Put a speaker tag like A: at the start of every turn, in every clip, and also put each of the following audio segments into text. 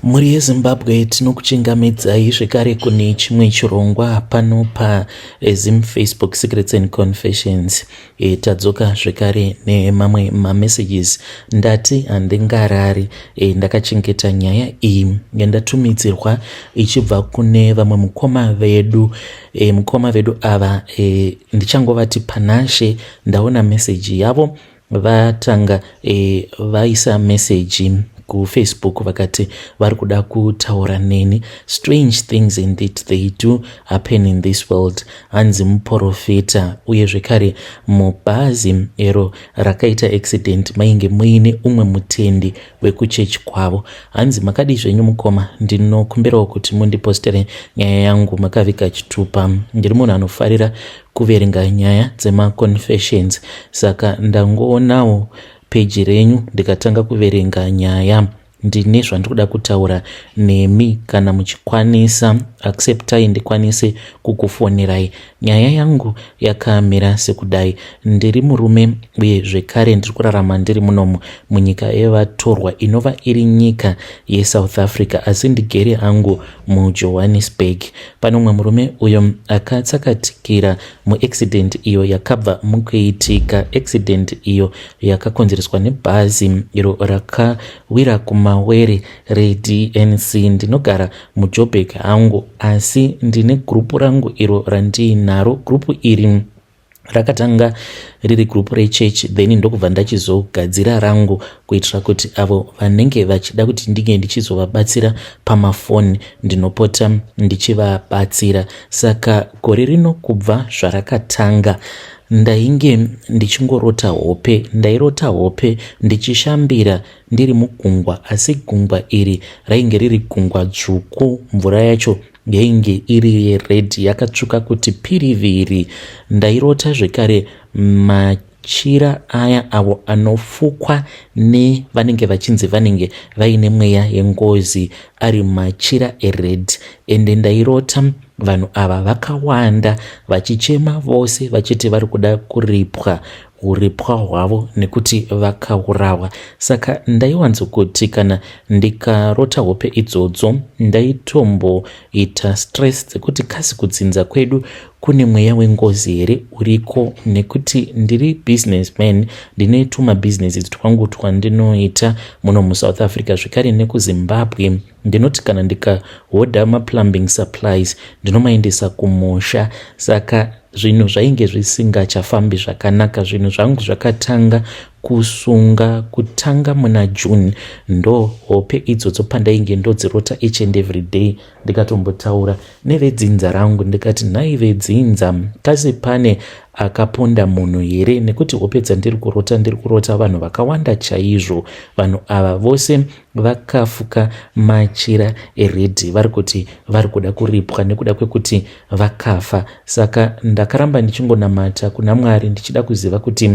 A: Muri yeZimbabwe tinokuchingamidzai zvekare kune chimwe chirongwa pano paZim Facebook Secrets and Confessions. Tadzoka zvekare nemamwe mamessages. Ndati handingarari ndakachengeta nyaya iyi yandatumidzirwa ichibva kune vamwe mukoma vedu ava ndichangovati panashe ndaona message yavo vatanga vaisa message kuFacebook vakati vari kuda kutaura neni. Strange things indeed they do happen in this world. Hanzi muprofita uye zvekare mubhazi ero rakaita accident mainge muine umwe mutendi wekuchechi kwavo. Hanzi makadi zvenyu mukoma, ndinokumbirawo kuti mundipostere nyaya yangu makaviga chitupa. Ndiri munhu anofarira kuverenga nyaya dzemaconfessions, saka ndangoonawo peji renyu ndikatanga kuverenga nyaya. Ndine zvandikuda kutaura nemi, kana muchikwanisa acceptai ndikwanise kukufonirai. Nyaya yangu yakamira sekudai. Ndiri murume uye zvekare ndiri kurarama ndiri munomu munyika yevatorwa inova iri nyika yeSouth Africa, asi ndigere hangu muJohannesburg. Pano mumwe murume uyo akatsakatikira muaccident iyo yakabva mukuitika, accident iyo yakakonzereswa nebhazi iro rakawira kumawere reDNC. Ndinogara muJoburg hangu, asi ndine grupu rangu iro randinaro. Grupu iri rakatanga riri grupu rechechi, then ndokubva ndachizogadzira rangu kuitira kuti avo vanenge vachida kuti ndinge ndichizovabatsira pamafoni ndinopota ndichivabatsira. Saka gore rino kubva zvarakatanga ndainge ndichingorota hope, ndairota hope ndichishambira ndiri mugungwa, asi gungwa iri rainge riri gungwa dzvuku, mvura yacho yainge iri yered yakatsvuka kuti piriviri. Ndairota zvekare machira aya avo anofukwa nevanenge vachinzi vanenge vaine mweya yengozi ari machira ered, ende ndairota vanhu ava vakawanda vachichema vose vachiti vari kuda kuripwa uripwa hwavo nekuti vakaurawa. Saka ndaiwanzokuti kana ndikarota hope idzodzo ndaitomboita stress dzekuti kasi kudzinza kwedu kune mweya wengozi here uriko, nekuti ndiri businessman, ndine tumabhizinesi twangu twandinoita muno muSouth Africa zvekare nekuZimbabwe. Ndinoti kana ndikahodha maplumbing supplies ndinomaendesa kumusha. Saka zvinhu zvainge zvisingachafambi zvakanaka. Zvinhu zvangu zvakatanga kusunga kutanga muna June. Ndo hope idzodzo pandainge ndodzirota each and every day. Ndikatombotaura nevedzinza rangu ndikati, nhai vedzinza, kasi pane akaponda munhu here? Nekuti hope dzandiri kurota vanhu vakawanda chaizvo. Vanhu ava vose vakafuka machira eredhi vari kuti vari kuda kuripwa nekuda kwekuti vakafa. Saka ndakaramba ndichingonamata kuna Mwari ndichida kuziva kuti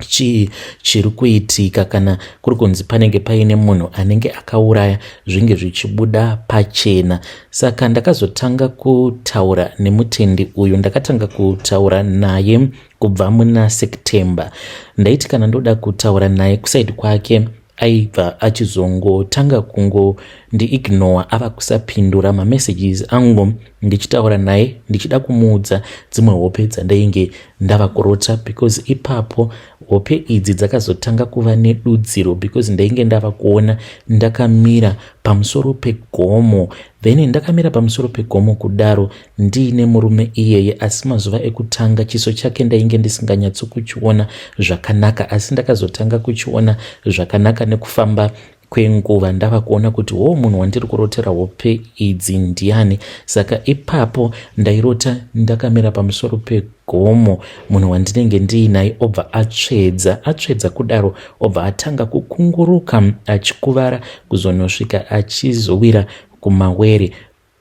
A: chii chiri kuitika, kana kuri kunzi panenge paine munhu anenge akauraya zvinge zvichibuda pachena. Saka ndakazotanga kutaura nemutendi uyu, ndakatanga kutaura naye kubva muna September. Ndaiti kana ndoda kutaura naye kusaidi kwake aibva achizongotanga kungondiignore, ava kusapindura mamessages angu ndichitaura naye ndichida kumuudza dzimwe hope dzandainge ndava kurota, because ipapo hope idzi dzakazotanga kuva nedudziro, because ndainge ndava kuona ndakamira pamusoro pegomo. Then ndakamira pamusoro pegomo kudaro ndiine murume iyeye, asi mazuva ekutanga chiso chake ndainge ndisinganyatsokuchiona zvakanaka, asi ndakazotanga kuchiona zvakanaka nekufamba kwenguva. Ndava kuona kuti munhu wandiri kurotera hope idzi ndiani. Saka ipapo ndairota ndakamira pamusoro pegomo, munhu wandinenge ndiinaye obva atsvedza kudaro, obva atanga kukunguruka achikuvara kuzonosvika achizowira kumawere.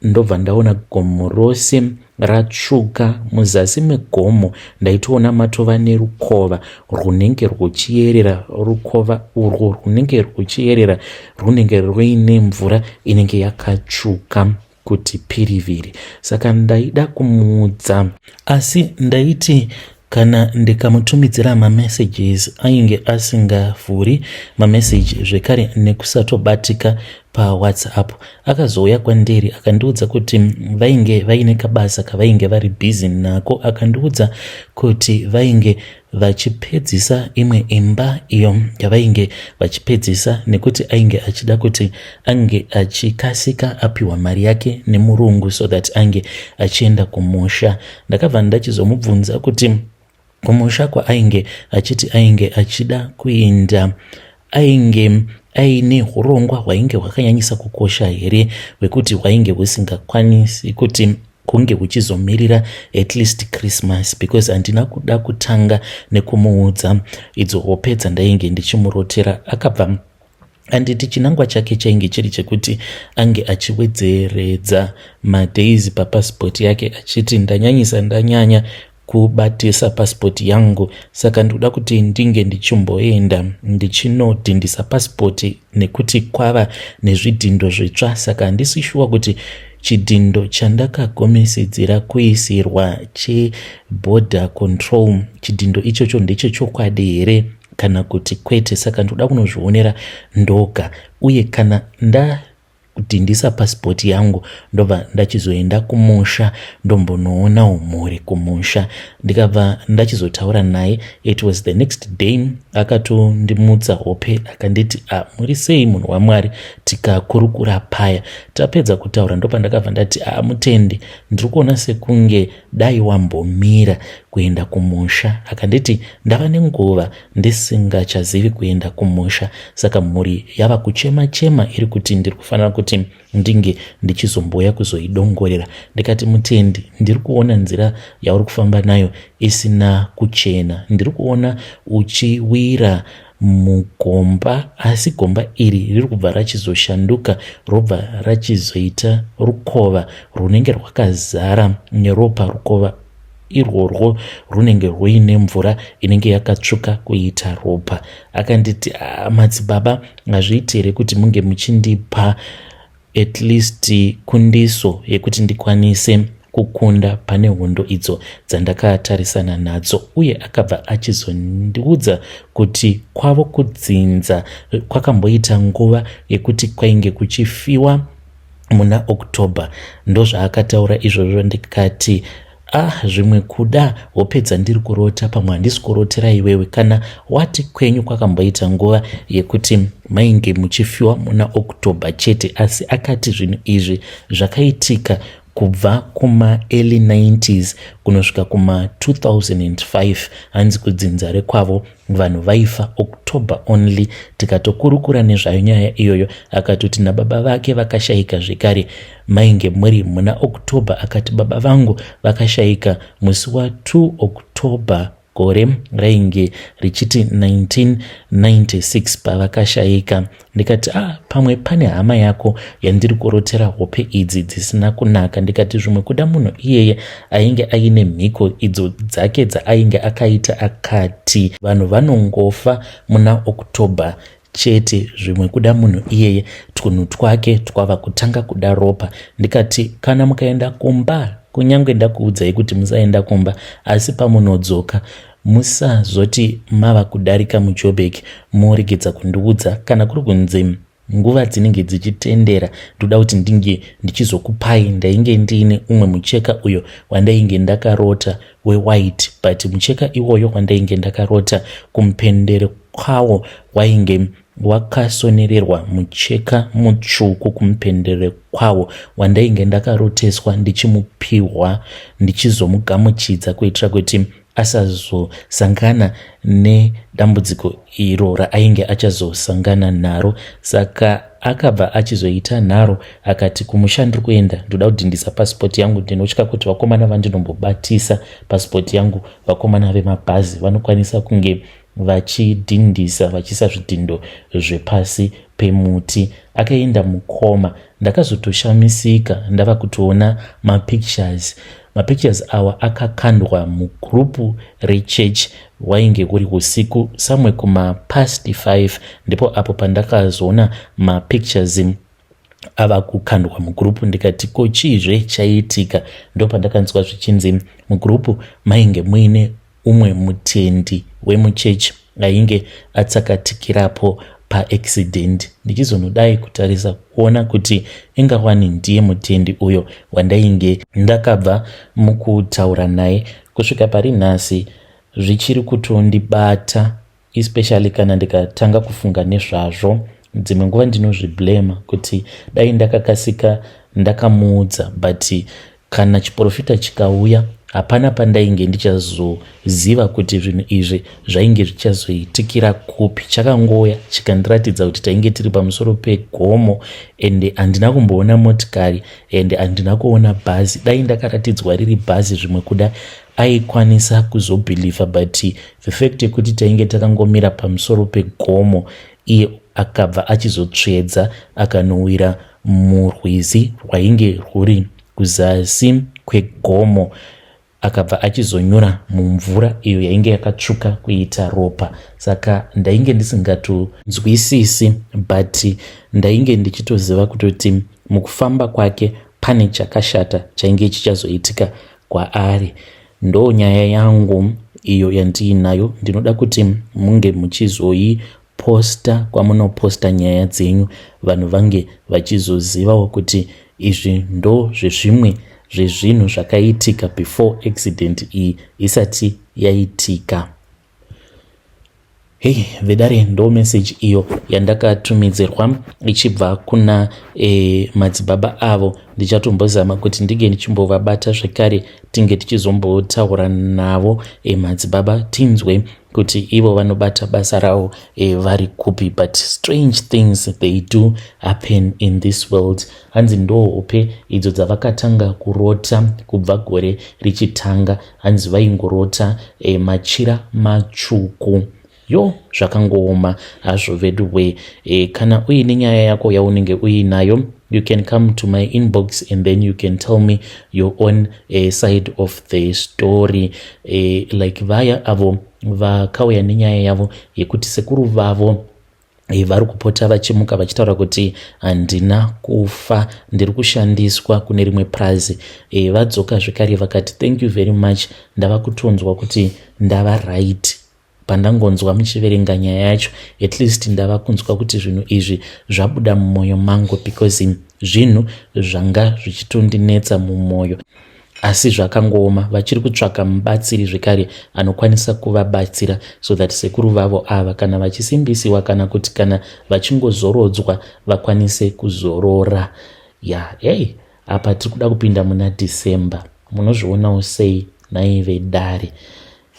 A: Ndobva ndaona gomo rose ratsvuka. Muzasi megomo ndaitoona matova nerukova runenge ruchiyerera. Rukova urwo runenge ruchiyerera runenge ruine mvura inenge yakatsvuka kuti piriviri. Saka ndaida kumuudza, asi ndaiti kana ndikamutumidzira mamessages ainge asingavhuri mamessage zvekare nekusatobatika paWhatsApp. Akazouya kwandiri akandiudza kuti vainge vaine kabasa kavainge vari busy nako. Akandiudza kuti vainge vachipedzisa imwe imba iyo yavainge vachipedzisa nekuti ainge achida kuti ange achikasika apiwa mari yake nemurungu so that ange achienda kumusha. Ndakabva ndachizomubvunza kuti kumusha kwaainge achiti ainge achida kuenda ainge aine urongwa hwainge hwakanyanyisa kukosha here hwekuti hwainge husingakwanisi kuti kunge huchizomirira at least Christmas, because handina kuda kutanga nekumuudza idzo hope dzandainge ndichimurotera. Akabva anditi chinangwa chake chainge chiri chekuti ange achiwedzeredza madays papassport yake, achiti ndanyanya kubatisa passport yangu, saka ndoda kuti ndinge ndichimboenda ndichinodhindisa passport nekuti kwava nezvidhindo zvitsva. Saka handisi shuwa kuti chidhindo chandakagomesedzera kuisirwa cheborder control chidhindo ichocho ndeche chokwadi here kana kuti kwete. Saka ndoda kunozvionera ndoga, uye kana kudhindisa passport yangu ndobva ndachizoenda kumusha ndombonoona umhuri kumusha. Ndikabva ndachizotaura naye, it was the next day, akatondimutsa hope akanditi muri sei munhu waMwari, tikakurukura paya. Tapedza kutaura ndopa ndakabva ndati Mutendi, ndiri kuona sekunge dai wambomira kuenda kumusha. Akanditi ndava nenguva ndisingachazivi kuenda kumusha, saka mhuri yava kuchema iri kuti ndiri kufanira kuti ndinge ndichizomboya kuzoidongorera. Ndikati Mutendi, ndiri kuona nzira yauri kufamba nayo isina kuchena, ndiri kuona uchiwira mugomba, asi gomba iri riri kubva rachizoshanduka robva rachizoita rukova runenge rwakazara neropa. Rukova irworwo runenge ruine mvura inenge yakatsvuka kuita ropa. Akanditi madzibaba, hazviiti here kuti munge muchindipa at least kundiso yekuti ndikwanise kukunda pane hondo idzo dzandakatarisana nadzo. Uye akabva achizondiudza kuti kwavo kudzinza kwakamboita nguva yekuti kwainge kuchifiwa muna October. Ndozvaakataura izvozvo. Ndikati zvimwe kuda hope dzandiri kurota, pamwe handisi kurotera iwewe. Kana wati kwenyu kwakamboita nguva yekuti mainge muchifiwa muna October chete, asi akati zvinhu izvi zvakaitika kubva kuma early 90s kunosvika kuma 2005. hanzi kudzinza rekwavo vanhu vaifa October only. Tikatokurukura nezvayo nyaya iyoyo, akatoti nababa vake vakashayika zvekare mainge muri muna October. Akati baba vangu vakashayika musi wa2 October gore rainge richiti 1996 pavakashayika. Ndikati pamwe pane hama yako yandiri kurotera hope idzi dzisina kunaka. Ndikati zvimwe kuda munhu iyeye ainge aine mhiko idzo dzake dzaainge akaita. Akati vanhu vanongofa muna October chete, zvimwe kuda munhu iyeye tunhu twake twava kutanga kuda ropa. Ndikati kana mukaenda kumba, kunyange ndakuudzai kuti musaenda kumba, asi pamunodzoka musazoti mava kudarika muJoburg moregedza kundiudza. Kana kuri kunzi nguva dzinenge dzichitendera, ndoda kuti ndinge ndichizokupai. Ndainge ndiine umwe mucheka uyo wandainge ndakarota wewhite, but mucheka iwoyo wandainge ndakarota kumupendere kwawo wainge wakasonererwa mucheka mutsvuku kumupendere kwawo wandainge ndakaroteswa ndichimupiwa ndichizomugamuchidza kuitira kuti asazosangana nedambudziko iro raainge achazosangana naro. Saka akabva achizoita nharo akati kumusha ndiri kuenda, ndoda kudhindisa passport yangu. Ndinotya kuti vakomana vandinombobatisa passport yangu, vakomana vemabhazi vanokwanisa kunge vachidhindisa vachisa zvidhindo zvepasi pemuti. Akaenda mukoma. Ndakazotoshamisika ndava kutoona mapictures awa akakandwa mugrupu rechechi. Wainge kuri usiku samwe kuma past 5 ndipo apo pandakazoona mapictures ava kukandwa mugrupu. Ndikati kochizve chaitika? Ndo pandakanzwa zvichinzi mugrupu mainge muine umwe mutendi wemuchechi ainge atsakatikirapo paaccident, ndichizonodai kutarisa kuona kuti ingawani ndiye mutendi uyo wandainge ndakabva mukutaura naye. Kusvika pari nhasi zvichiri kutondibata, especially kana ndikatanga kufunga nezvazvo. Dzimwe nguva ndinozviblema kuti dai ndakakasika ndakamuudza, but kana chiprofita chikauya hapana pandainge ndichazoziva kuti zvinhu izvi zvainge zvichazoitikira kupi. Chakangoya chikandiratidza kuti tainge tiri pamusoro pegomo, ende handina kumboona motikari, ende handina kuona bhazi. Dai ndakaratidzwa riri bhazi zvimwe kuda aikwanisa kuzobhilivha, but the fact yekuti tainge takangomira pamusoro pegomo, iye akabva achizotsvedza akanowira murwizi rwainge rwuri kuzasi kwegomo, akabva achizonyura mumvura iyo yainge yakatsvuka kuita ropa. Saka ndainge ndisingatonzwisisi, but ndainge ndichitoziva kutoti mukufamba kwake pane chakashata chainge chichazoitika kwaari. Ndo nyaya yangu iyo yandiinayo. Ndinoda kuti munge muchizoiposta kwamunoposta nyaya dzenyu, vanhu vange vachizozivawo kuti izvi ndo zvezvimwe zvezvinhu zvakaitika before accident iyi isati yaitika. Hey, vedare ndo message iyo yandakatumidzirwa ichibva kuna madzibaba avo. Ndichatombozama kuti ndige ndichimbovabata zvekare tinge tichizombotaura navo madzibaba tinzwe kuti ivo vanobata basa ravo vari kupi. But strange things they do happen in this world. Hanzi ndohope idzo dzavakatanga kurota kubva gore richitanga. Hanzi vaingorota machira matsvuku. Yo, zvakangooma hazvo veduwe. Kana uine nyaya yako yaunenge uinayo, you can come to my inbox and then you can tell me your own side of the story. Like vaya avo vakauya nenyaya yavo yekuti sekuru vavo vari kupota vachimuka vachitaura kuti handina kufa, ndiri kushandiswa kune rimwe prazi. Vadzoka zvekare vakati thank you very much, ndava kutonzwa kuti ndava right. Pandangonzwa muchiverenga nyaya yacho, at least ndava kunzwa kuti zvinhu izvi zvabuda mumwoyo mangu, because zvinhu zvanga zvichitondinetsa mumwoyo. Asi zvakangooma, vachiri kutsvaka mubatsiri zvekare anokwanisa kuvabatsira, so that sekuru vavo ava kana vachisimbisiwa kana kuti kana vachingozorodzwa vakwanise kuzorora. Hey, apa tiri kuda kupinda muna December. Munozvionawo sei nai Vedare?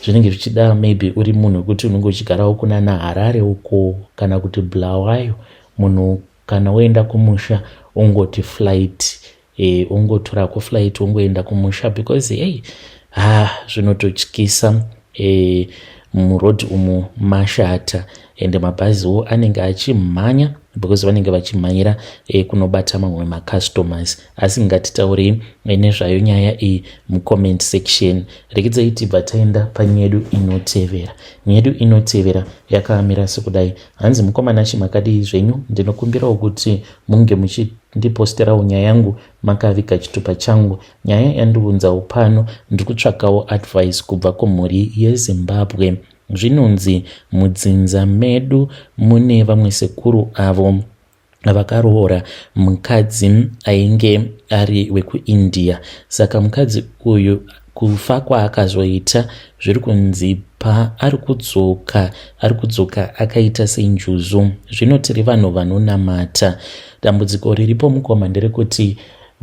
A: Zvinenge zvichida maybe uri munhu wekuti unenge uchigarawo kuna naHarare uko kana kuti Bulawayo. Munhu kana woenda kumusha ungoti flight, ungotorako flight ungoenda kumusha, because zvinototyisa. Muroad umu mashata, ende mabhaziwo anenge achimhanya because vanenge vachimhanyira kunobata mamwe macustomers. Asi ngatitaurei nezvayo nyaya iyi mucomment section. Rekidzai tibva taenda panyedu inotevera. Nyedu inotevera yakamira sekudai. Hanzi mukomana chimakadii zvenyu, ndinokumbirawo kuti munge muchindiposterawo nyaya yangu makaviga chitupa changu. Nyaya yandiunzawo pano, ndiri kutsvakawo advice kubva kumhuri yeZimbabwe. Zvinonzi mudzinza medu mune vamwe sekuru avo vakaroora mukadzi ainge ari wekuIndia. Saka mukadzi uyu kufa kwaakazoita zviri kunzi ari kudzoka akaita senjuzu. Zvino tiri vanhu vanonamata. Dambudziko riripo mukoma nderekuti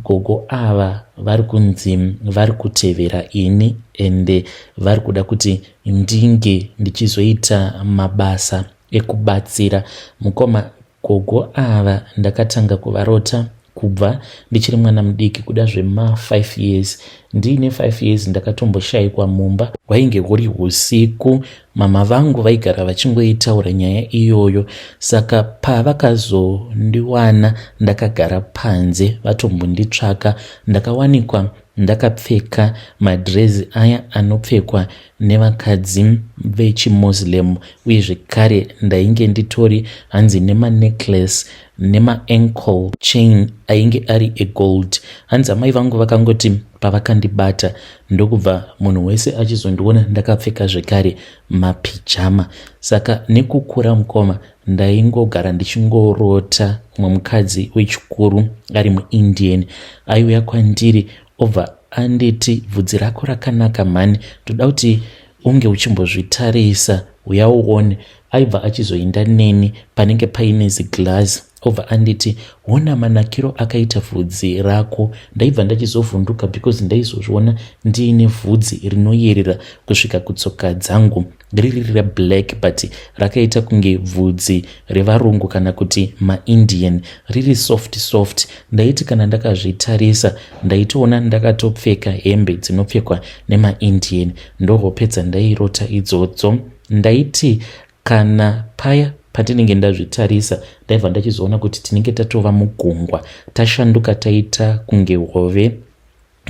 A: gogo ava vari kunzi vari kutevera ini, ende vari kuda kuti ndinge ndichizoita mabasa ekubatsira. Mukoma gogo ava ndakatanga kuvarota kubva ndichiri mwana mudiki, kuda zvema 5 years. Ndiine 5 years ndakatomboshayikwa mumba, hwainge huri usiku. Mama vangu vaigara vachingoitaura nyaya iyoyo. Saka pavakazondiwana ndakagara panze vatombonditsvaka, ndakawanikwa ndakapfeka madrezi aya anopfekwa nevakadzi vechiMuslim, uye zvekare ndainge nditori hanzi nemanecklace nema ankle chain ainge ari egold. Hanzi amai vangu vakangoti pavakandibata ndokubva munhu wese achizondiona ndakapfeka zvekare mapijama. Saka nekukura mukoma ndaingogara ndichingorota mumwe mukadzi wechikuru ari muIndian aiuya kwandiri obva anditi, bvudzi rako rakanaka mhani, toda kuti unge uchimbozvitarisa uya uone. Aibva achizoenda neni panenge paine ziglazi obva anditi, ona manakiro akaita bvudzi rako. Ndaibva ndachizovhunduka because ndaizozviona ndiine bvudzi rinoyerera kusvika kutsoka dzangu, riri reblack but rakaita kunge bvudzi revarungu kana kuti maIndian, riri soft. Ndaiti kana ndakazvitarisa ndaitoona ndakatopfeka hembe dzinopfekwa nemaIndian. Ndohope dzandairota idzodzo. Ndaiti kana paya patinenge ndazvitarisa ndaibva ndachizoona kuti tinenge tatova mugungwa, tashanduka taita kunge hove,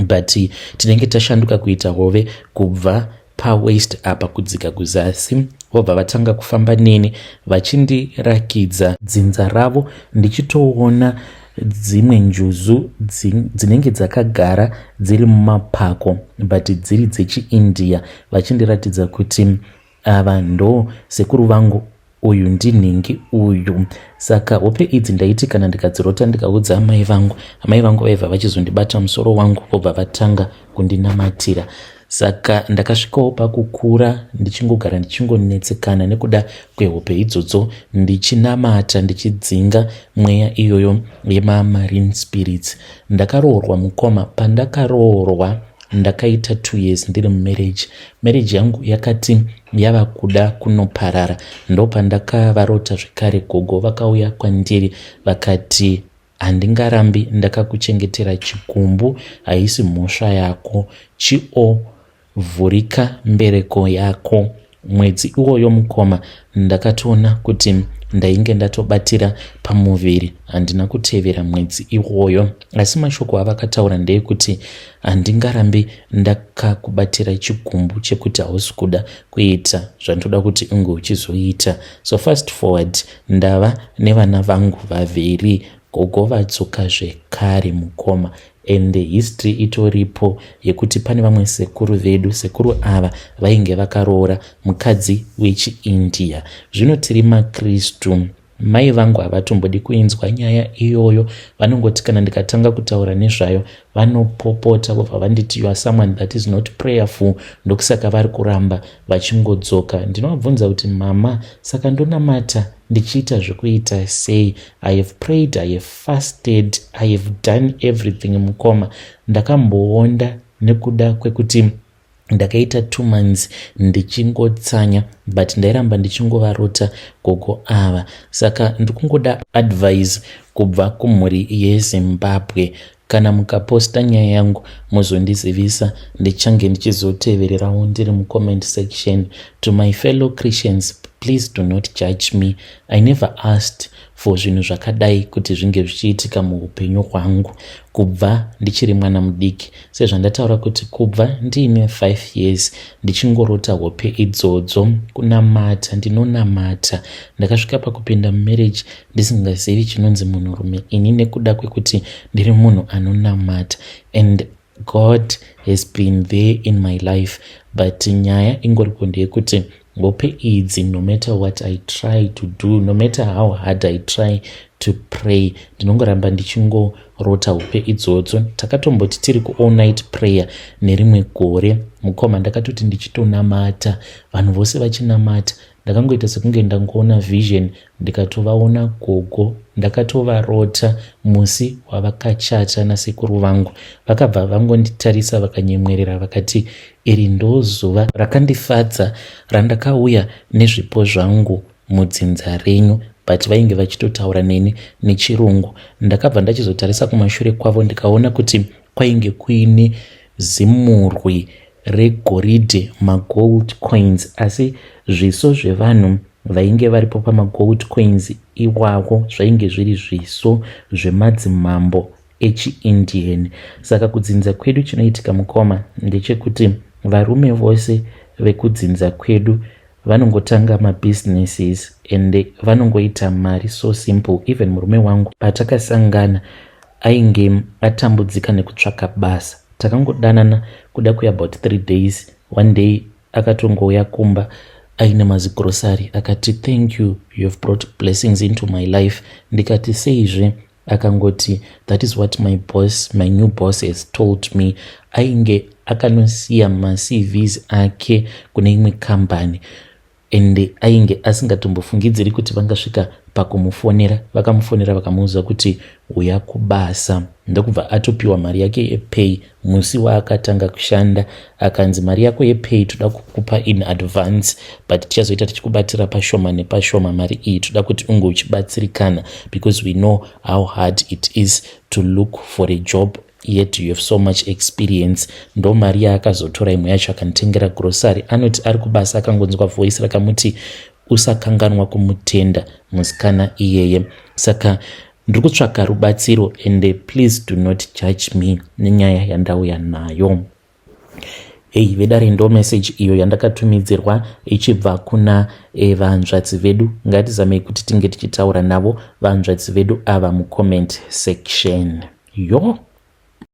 A: but tinenge tashanduka kuita hove kubva pawaist apa kudzika kuzasi. Vobva vatanga kufamba neni vachindirakidza dzinza ravo, ndichitoona dzimwe njuzu dzinenge dzakagara dziri mumapako but dziri dzechiIndia, vachindiratidza kuti ava ndo sekuru vangu, uyu ndinhingi uyu. Saka hope idzi ndaiti kana ndikadzirota ndikaudza amai vangu vaibva vachizondibata musoro wangu vobva vatanga kundinamatira. Saka ndakasvikawo pakukura ndichingogara ndichingonetsekana nekuda kwehope idzodzo, ndichinamata ndichidzinga mweya iyoyo yemamarine spirits. Ndakaroorwa mukoma. Pandakaroorwa ndakaita 2 years ndiri mumarriage yangu yakati yava kuda kunoparara. Ndo pandakavarota zvekare. Gogo vakauya kwandiri vakati, handingarambi ndakakuchengetera chikumbu, haisi mhosva yako, chiovhurika mbereko yako. Mwedzi iwoyo mukoma ndakatoona kuti ndainge ndatobatira pamuviri, handina kutevera mwedzi iwoyo. Asi mashoko avakataura ndeyekuti handingarambi ndakakubatira chigumbu chekuti hausi kuda kuita zvandoda kuti unge uchizoita. So fast forward, ndava nevana vangu vaviri. Gogo vatsoka zvekare mukoma, and the history itoripo yekuti pane vamwe sekuru vedu. Sekuru ava vainge vakaroora mukadzi wechiIndia. Zvino tiri maKristu. Mai vangu havatombodi kuinzwa nyaya iyoyo, vanongoti kana ndikatanga kutaura nezvayo vanopopota vobva vanditi you are someone that is not prayerful. Ndokusaka vari kuramba vachingodzoka. Ndinovabvunza kuti mama, saka ndonamata ndichiita zvekuita sei? I have prayed, I have fasted, I have done everything mukoma. Ndakamboonda nekuda kwekuti ndakaita 2 months ndichingotsanya, but ndairamba ndichingovarota gogo ava. Saka ndikungoda advice kubva kumhuri yeZimbabwe. Kana mukaposta nyaya yangu muzondizivisa, ndichange ndichizotevererawo ndiri mucomment section. To my fellow Christians, please do not judge me. I never asked for zvinhu zvakadai kuti zvinge zvichiitika muupenyu hwangu kubva ndichiri mwana mudiki. Sezvandataura kuti kubva ndiine 5 years ndichingorota hope idzodzo, kunamata, ndinonamata. Ndakasvika pakupinda mumarriage ndisingazivi chinonzi munhurume ini nekuda kwekuti ndiri munhu anonamata, and God has been there in my life. But nyaya ingoripo ndeyekuti hope idzi, no matter what I try to do, no matter how hard I try to pray, ndinongoramba ndichingorota hope idzodzo. Takatomboti tiri all night prayer nerimwe gore mukoma, ndakatoti ndichitonamata, vanhu vose vachinamata. Ndakangoita sekunge ndangoona vision, ndikatovaona gogo, ndakatovarota musi wavakachata nasekuru vangu. Vakabva vangonditarisa vakanyemwerera vakati, iri ndo zuva rakandifadza randakauya nezvipo zvangu mudzinza renyu. But vainge vachitotaura neni nechirungu. Ndakabva ndachizotarisa kumashure kwavo ndikaona kuti kwainge kuine zimurwi regoridhe, magold coins, asi zviso zvevanhu vainge varipo pamagold coins iwawo zvainge zviri zviso zvemadzimambo echiIndian. Saka kudzinza kwedu chinoitika mukoma ndechekuti varume vose vekudzinza kwedu vanongotanga mabusinesses and vanongoita mari so simple. Even murume wangu patakasangana ainge atambudzika nekutsvaka basa, takangodanana kuda about 3 days. One day akatongouya kumba aine mazigrocery akati, thank you, you have brought blessings into my life. Ndikati seizve? Akangoti, that is what my new boss has told me. Ainge akanosiya maCVs ake kune imwe kambani ende ainge asingatombofungidziri kuti vangasvika pakumufonera. Vakamufonera vakamuudza kuti uya kubasa. Ndokubva atopiwa mari yake yepay musi waakatanga kushanda. Akanzi mari yako yepay toda kukupa in advance, but tichazoita tichikubatira pashoma nepashoma mari iyi. Toda kuti unge uchibatsirikana because we know how hard it is to look for a job yet you have so much experience. Ndo mari yaakazotora imwe yacho akanitengera grocery. Anoti ari kubasa akangonzwa voice rakamuti usakanganwa kumutenda musikana iyeye. Saka ndiri kutsvaka rubatsiro and please do not judge me nenyaya yandauya nayo. Vedare ndo message iyo yandakatumidzirwa ichibva kuna vanzvadzi vedu. Ngatizamei kuti tinge tichitaura navo vanzvadzi vedu ava mucomment section. Yo.